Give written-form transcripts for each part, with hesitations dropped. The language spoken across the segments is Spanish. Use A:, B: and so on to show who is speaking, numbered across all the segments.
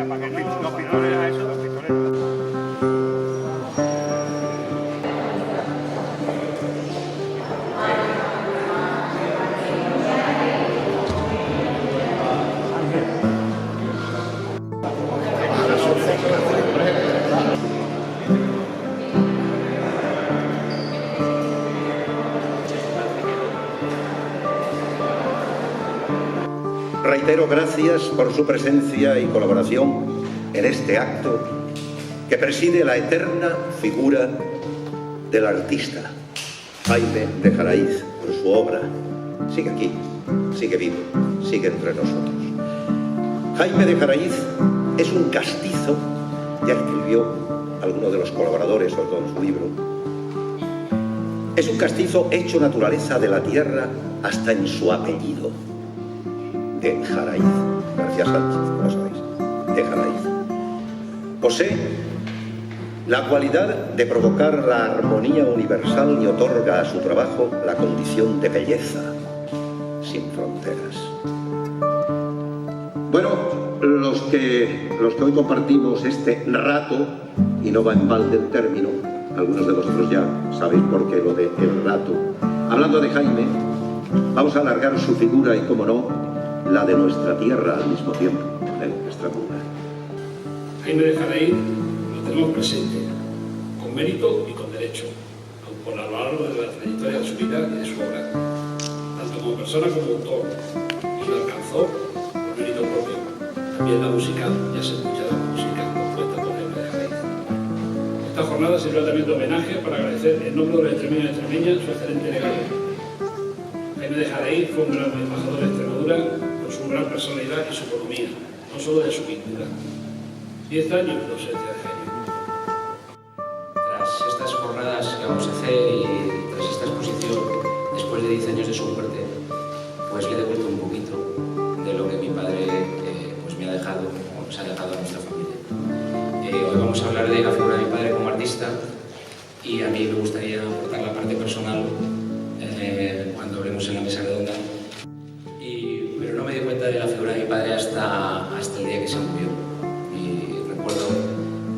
A: para que los pistoleros a eso, los pistoleros.
B: Reitero gracias por su presencia y colaboración en este acto que preside la eterna figura del artista Jaime de Jaraíz, por su obra. Sigue aquí, sigue vivo, sigue entre nosotros. Jaime de Jaraíz es un castizo, ya escribió alguno de los colaboradores sobre todo en su libro. Es un castizo hecho naturaleza de la tierra hasta en su apellido. De Jaraíz, García Sánchez, lo sabéis, de Jaraíz. Posee la cualidad de provocar la armonía universal y otorga a su trabajo la condición de belleza sin fronteras. Bueno, los que hoy compartimos este rato, y no va en balde el término, algunos de vosotros ya sabéis por qué lo de el rato, hablando de Jaime, vamos a alargar su figura y, como no, la de nuestra tierra al mismo tiempo, Extremadura.
C: Jaime de Jaraíz lo tenemos presente, con mérito y con derecho, a lo largo de la trayectoria de su vida y de su obra, tanto como persona como autor, y lo alcanzó por mérito propio. También la música, ya se escucha la música compuesta por Jaime de Jaraíz. Esta jornada sirve también de homenaje para agradecer en nombre de los extremeños y extremeñas su excelente legado. Jaime de Jaraíz fue un gran embajador de Extremadura por su gran personalidad y su economía, no solo de su pintura. 10 años de ausencia de Jaime.
D: Tras estas jornadas que vamos a hacer y tras esta exposición, después de 10 años de su muerte, pues le he devuelto un poquito de lo que mi padre pues me ha dejado, o nos ha dejado a nuestra familia. Hoy vamos a hablar de la figura de mi padre como artista y a mí me gustaría aportar la parte personal cuando hablemos en la mesa redonda. Pero no me di cuenta de la figura de mi padre hasta el día que se murió. Y recuerdo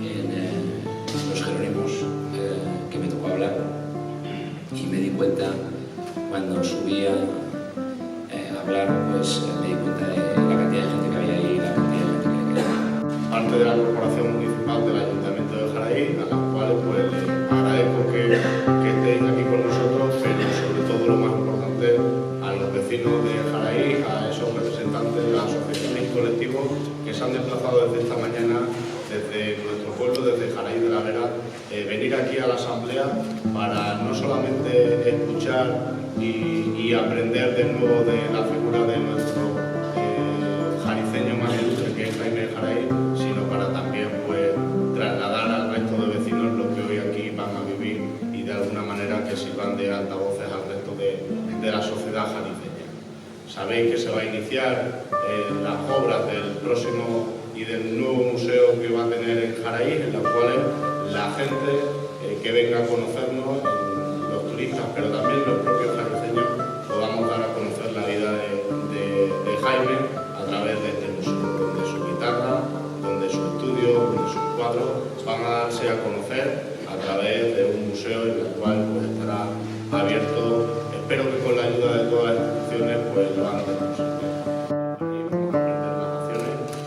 D: en los Jerónimos que me tocó hablar y me di cuenta cuando subía a hablar, pues me di cuenta de la cantidad de gente que había ahí y la cantidad de gente que le quedaba.
E: Parte de la corporación municipal del Ayuntamiento de Jaraíz, a las cuales pues les agradezco que estén aquí con nosotros, pero sobre todo lo más importante a los vecinos de Jaraíz, a esos representantes de las asociaciones y colectivos que se han desplazado desde esta mañana, desde nuestro pueblo, desde Jaraíz de la Vera, venir aquí a la asamblea para no solamente escuchar y aprender de nuevo de la figura de nuestro jariceño más ilustre, que es Jaime de Jaraíz, sino para también pues trasladar al resto de vecinos lo que hoy aquí van a vivir y de alguna manera que sirvan de altavoces al resto de la sociedad jariceña. Sabéis que se va a iniciar las obras del próximo y del nuevo museo que va a tener en Jaraíz, en las cuales la gente que venga a conocernos, los turistas, pero también los propios jariceños, podamos dar a conocer la vida de Jaime a través de este museo, donde su guitarra, donde su estudio, donde sus cuadros van a darse a conocer a través de un museo en el cual pues, estará abierto, espero que con la ayuda de todas las instituciones, pues lo antes posible.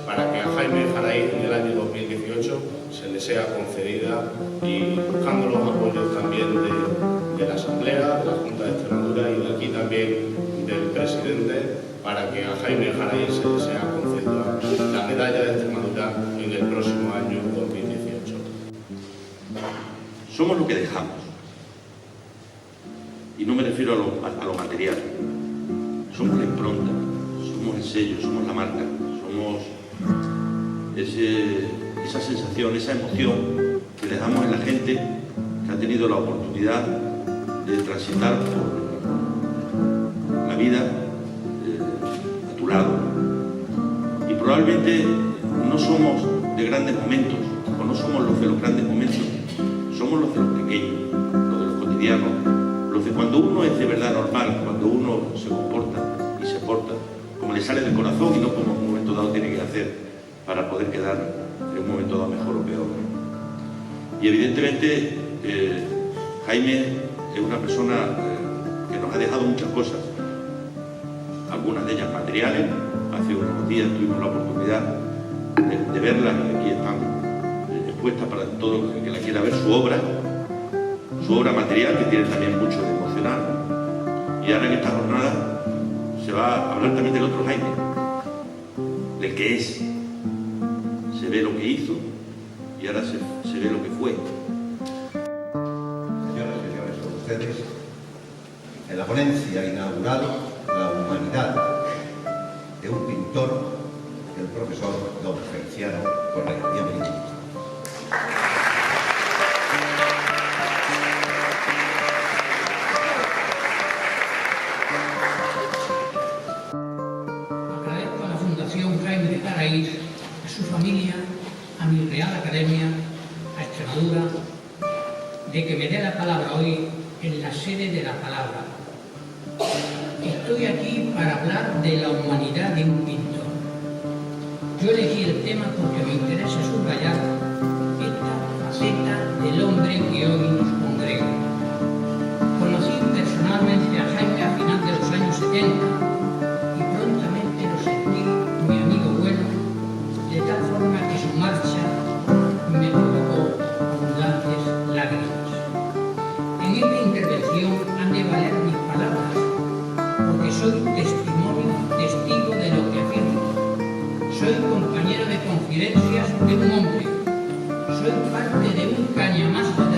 E: Para que a Jaime Jaraíz en el año 2018 se le sea concedida y buscando los apoyos también de la Asamblea, de la Junta de Extremadura y de aquí también del presidente, para que a Jaime Jaraíz se le sea concedida la medalla de Extremadura en el próximo año 2018.
F: Somos lo que dejamos. Y no me refiero a lo material. Somos la impronta, somos el sello, somos la marca, somos esa sensación, esa emoción que le damos a la gente que ha tenido la oportunidad de transitar por la vida a tu lado. Y probablemente no somos de grandes momentos, o no somos los de los grandes momentos, somos los de los pequeños, los de los cotidianos, los de cuando uno es de verdad normal, cuando uno se comporta y se porta como le sale del corazón y no como en un momento dado tiene que hacer para poder quedar en un momento dado mejor o peor. Y evidentemente Jaime es una persona que nos ha dejado muchas cosas, algunas de ellas materiales. Hace unos días tuvimos la oportunidad de verlas y aquí están expuestas para todo el que la quiera ver, su obra material, que tiene también mucho de emocional. Y ahora en esta jornada se va a hablar también del otro Jaime, del que es. Se ve lo que hizo y ahora se ve lo que fue.
B: Señoras y señores, con ustedes, en la ponencia inaugural, la humanidad de un pintor, el profesor don Feliciano Correa. Bienvenido.
G: Agradezco a la Fundación Jaime de Jaraíz, a su familia, a mi Real Academia, a Extremadura, de que me dé la palabra hoy en la sede de la palabra. Estoy aquí para hablar de la humanidad de un pintor. Yo elegí el tema porque me interesa subrayar esta faceta del hombre que hoy nos congrega. Conocí personalmente a Jaime a final de los años 70 y prontamente lo sentí mi amigo bueno, de tal forma que su marcha me provocó abundantes lágrimas. En esta intervención han de valer mis palabras, porque soy testigo de lo que afirmo. Soy compañero de confidencias de un hombre. Soy parte de un cañamazo de